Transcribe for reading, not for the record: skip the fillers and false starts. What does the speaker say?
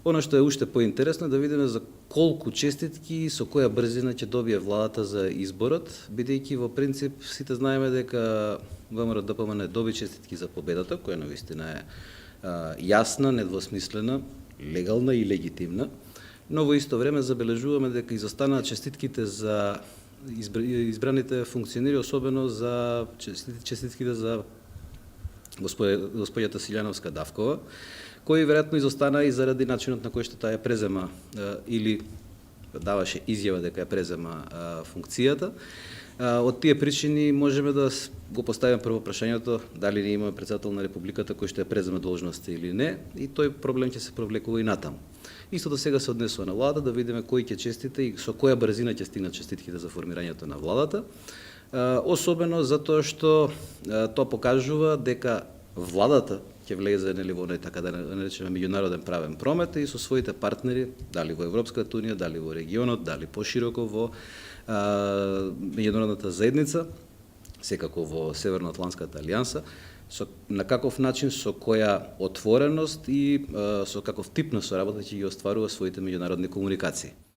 Оно што е уште поинтересно да видиме за колку честитки и со која брзина ќе добие владата за изборот, бидејќи во принцип сите знаеме дека ВМРО-ДПМН доби честитки за победата, која навистина е јасна, недвосмислена, легална и легитимна, но во исто време забележуваме дека изостанаа честитките за избраните функционери, особено за честитките за господјата Силјановска Давкова, кои веројатно изостанаа и заради начинот на кој што таа ја презема или даваше изјава дека ја презема функцијата. Од тие причини можеме да го поставиме прво прашањето дали ние имаме председател на Републиката кој што ја презема должноста или не, и тој проблем ќе се провлекува и натаму. Истото сега се однесува на владата, да видиме кои ќе честите и со која брзина ќе стигнат честитките за формирањето на владата, особено затоа што тоа покажува дека владата ќе влезе во така да наречеме меѓународен правен промет и со своите партнери, дали во Европската унија, дали во регионот, дали пошироко во меѓународната заедница, секако во Северноатланската алијанса, на каков начин, со која отвореност и со каков тип на соработа ќе ги остварува своите меѓународни комуникации.